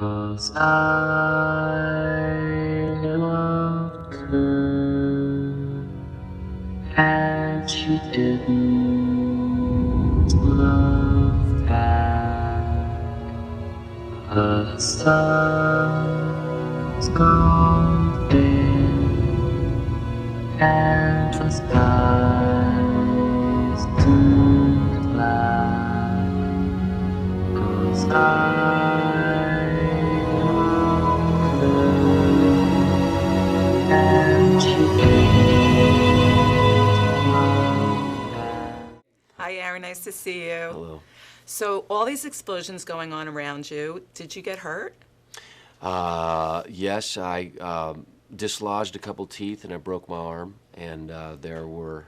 'Cause I loved her, and she didn't love back. The sun's gone dim, and the sky's turned black. 'Cause I love her, and she didn't love back. Hi, Aaron. Nice to see you. Hello. So, all these explosions going on around you, did you get hurt? Yes, I dislodged a couple teeth and I broke my arm, and there were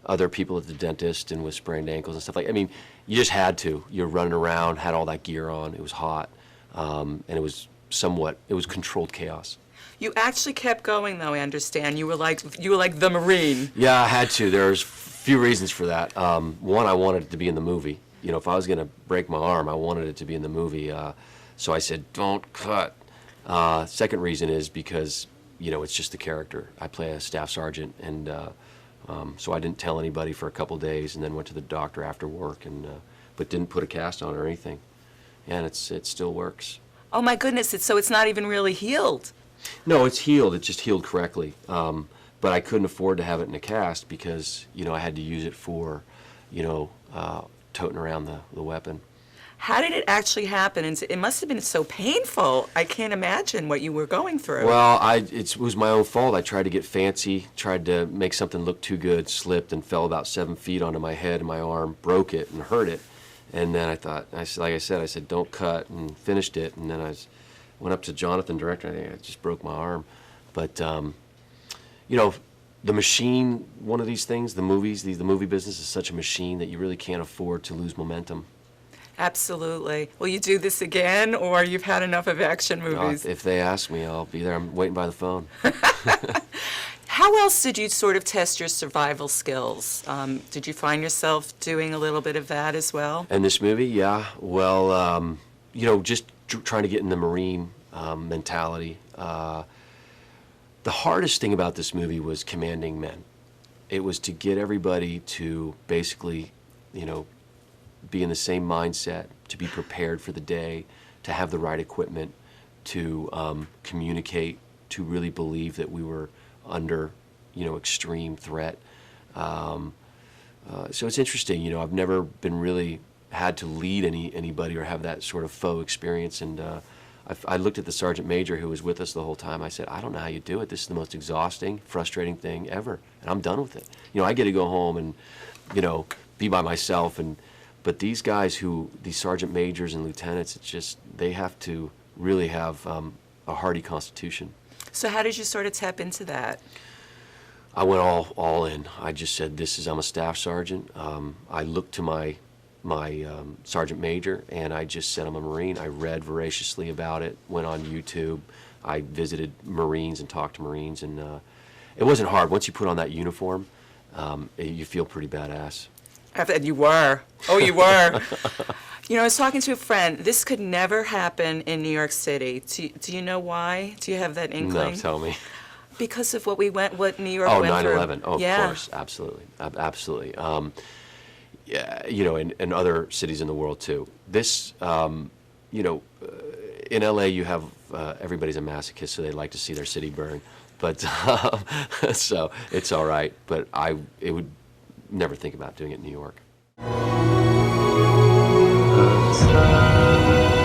other people at the dentist and with sprained ankles and stuff like. I mean, you just had to. You're running around, had all that gear on. It was hot, and it was controlled chaos. You actually kept going, though. I understand. You were like the Marine. Yeah, I had to. There's a few reasons for that. One, I wanted it to be in the movie. You know, if I was going to break my arm, I wanted it to be in the movie. So I said, don't cut. Second reason is because, you know, it's just the character. I play a staff sergeant, and so I didn't tell anybody for a couple days, and then went to the doctor after work, and but didn't put a cast on or anything. And it still works. Oh my goodness! So it's not even really healed. No, it's healed. It just healed correctly. But I couldn't afford to have it in a cast because, you know, I had to use it for, you know, toting around the weapon. How did it actually happen? And it must have been so painful. I can't imagine what you were going through. Well, it was my own fault. I tried to get fancy, tried to make something look too good, slipped and fell about 7 feet onto my head and my arm, broke it and hurt it. And then I thought, like I said, don't cut, and finished it. And then went up to Jonathan, director, and I just broke my arm. But, you know, the machine, one of these things, the movies, the movie business is such a machine that you really can't afford to lose momentum. Absolutely. Will you do this again, or you've had enough of action movies? If they ask me, I'll be there. I'm waiting by the phone. How else did you sort of test your survival skills? Did you find yourself doing a little bit of that as well? In this movie, yeah. Well, you know, just trying to get in the Marine mentality. The hardest thing about this movie was commanding men. It was to get everybody to basically, you know, be in the same mindset, to be prepared for the day, to have the right equipment, to communicate, to really believe that we were under, you know, extreme threat. So it's interesting, you know, I've never been really had to lead anybody or have that sort of faux experience, and I looked at the sergeant major who was with us the whole time. I said, I don't know how you do it. This is the most exhausting, frustrating thing ever, and I'm done with it. You know, I get to go home and, you know, be by myself, but these guys these sergeant majors and lieutenants, it's just, they have to really have a hardy constitution. So how did you sort of tap into that? I went all in. I just said, I'm a staff sergeant. I looked to my sergeant major, and I just said I'm a Marine. I read voraciously about it, went on YouTube. I visited Marines and talked to Marines, and it wasn't hard. Once you put on that uniform, you feel pretty badass. And you were. Oh, you were. You know, I was talking to a friend. This could never happen in New York City. Do you know why? Do you have that inkling? No, tell me. Because of what New York went through. 9/11. Oh, yeah. Of course, absolutely, absolutely. Yeah, you know, in other cities in the world too. This, you know, in LA you have everybody's a masochist, so they like to see their city burn. But so it's all right. But it would never think about doing it in New York. The sun